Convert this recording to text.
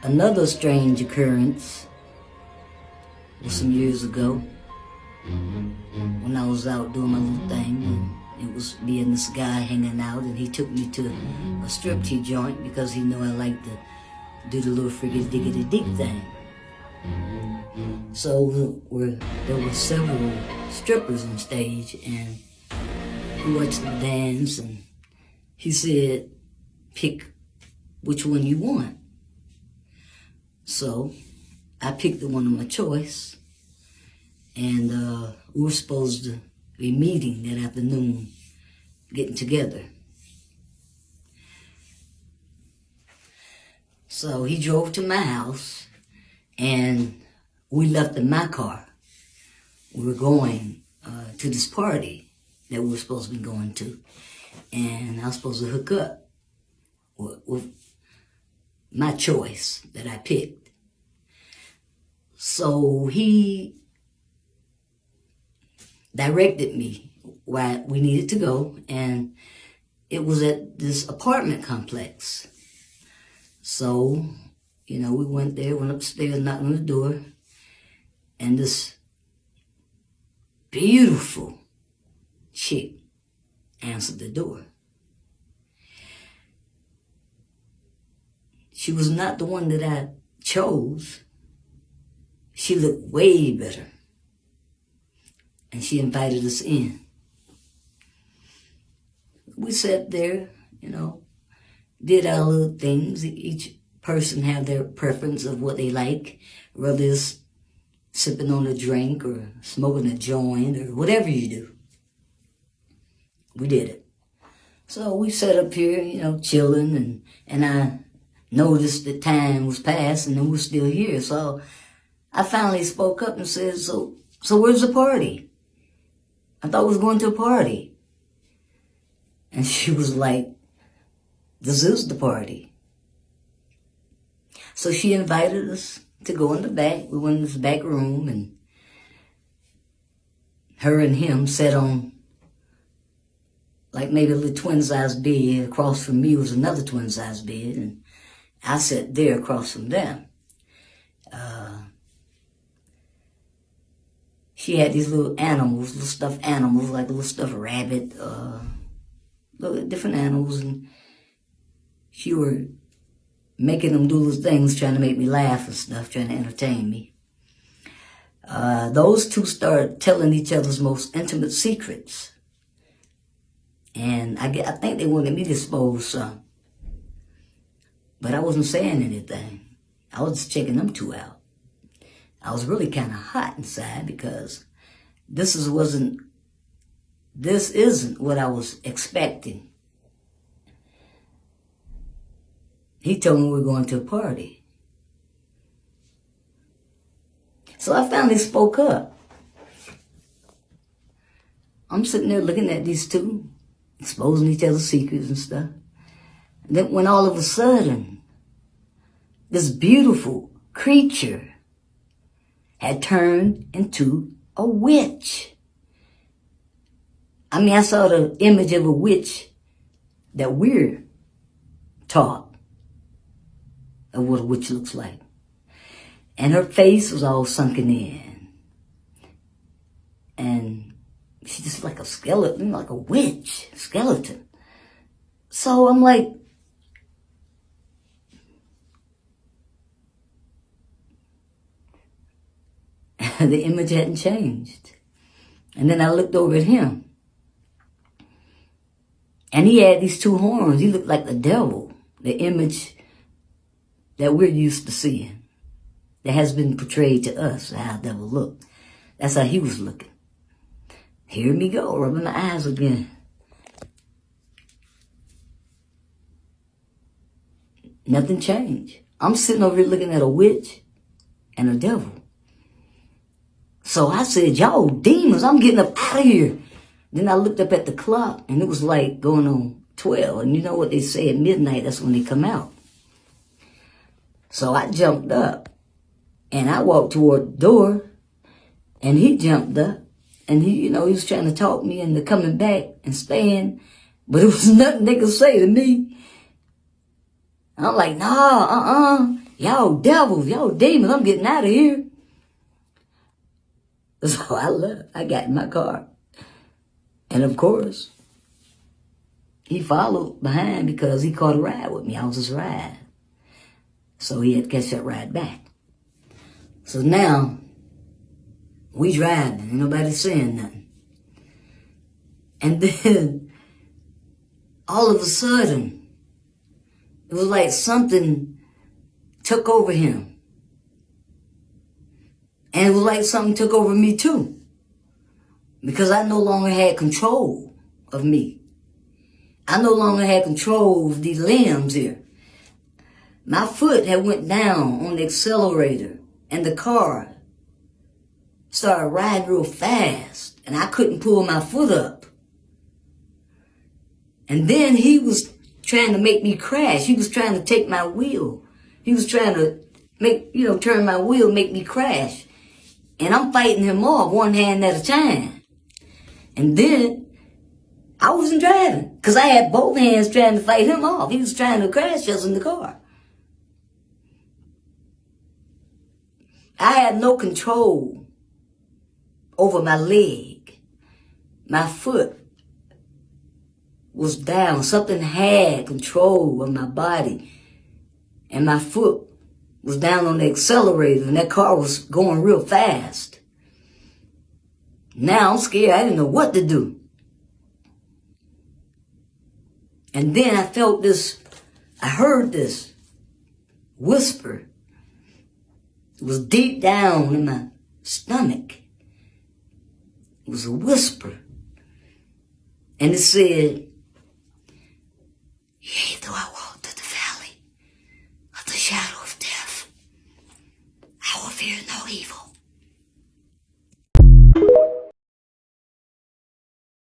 Another strange occurrence was some years ago when I was out doing my little thing, and it was me and this guy hanging out, and he took me to a striptease joint because he knew I liked to do the little diggity-dig thing. So there were several strippers on stage, and we watched them dance, and he said, pick which one you want. So I picked the one of my choice, and we were supposed to be meeting that afternoon, getting together. So he drove to my house, and we left in my car. We were going to this party that we were supposed to be going to, and I was supposed to hook up with my choice that I picked. So he directed me where we needed to go, and it was at this apartment complex. So, we went there, went upstairs, knocked on the door, and this beautiful chick answered the door. She was not the one that I chose. She looked way better. And she invited us in. We sat there, did our little things. Each person had their preference of what they like, whether it's sipping on a drink or smoking a joint or whatever you do. We did it. So we sat up here, chilling, and I noticed that time was past and then we're still here. So I finally spoke up and said, so where's the party? I thought we was going to a party. And she was like, this is the party. So she invited us to go in the back. We went in this back room, and her and him sat on like maybe a little twin-size bed. Across from me was another twin-size bed, and I sat there across from them. She had these little animals, little stuffed animals, like a little stuffed rabbit, little different animals, and she were making them do little things, trying to make me laugh and stuff, trying to entertain me. Those two started telling each other's most intimate secrets. And I think they wanted me to expose some. But I wasn't saying anything. I was just checking them two out. I was really kind of hot inside because this isn't what I was expecting. He told me we were going to a party. So I finally spoke up. I'm sitting there looking at these two, exposing each other's secrets and stuff. And then when all of a sudden, this beautiful creature had turned into a witch. I saw the image of a witch that we're taught of what a witch looks like. And her face was all sunken in. And she's just like a skeleton, like a witch skeleton. So I'm like, the image hadn't changed. And then I looked over at him. And he had these two horns. He looked like the devil, the image that we're used to seeing, that has been portrayed to us, how the devil looked. That's how he was looking. Here me go, rubbing my eyes again. Nothing changed. I'm sitting over here looking at a witch and a devil. So I said, y'all demons, I'm getting up out of here. Then I looked up at the clock, and it was like going on 12. And you know what they say at midnight, that's when they come out. So I jumped up, and I walked toward the door, and he jumped up. And he was trying to talk me into coming back and staying, but it was nothing they could say to me. I'm like, nah, y'all devils, y'all demons, I'm getting out of here. So I left. I got in my car. And of course, he followed behind because he caught a ride with me. I was his ride. So he had to catch that ride back. So now, we driving, and nobody saying nothing. And then, all of a sudden, it was like something took over him. And it was like something took over me too. Because I no longer had control of me. I no longer had control of these limbs here. My foot had went down on the accelerator, and the car started riding real fast, and I couldn't pull my foot up. And then he was trying to make me crash. He was trying to take my wheel. He was trying to turn my wheel, make me crash. And I'm fighting him off one hand at a time. And then I wasn't driving because I had both hands trying to fight him off. He was trying to crash us in the car. I had no control over my leg. My foot was down. Something had control of my body. And my foot was down on the accelerator, and that car was going real fast. Now I'm scared. I didn't know what to do. And then I heard this whisper. It was deep down in my stomach. It was a whisper. And it said, "Yea, though I walk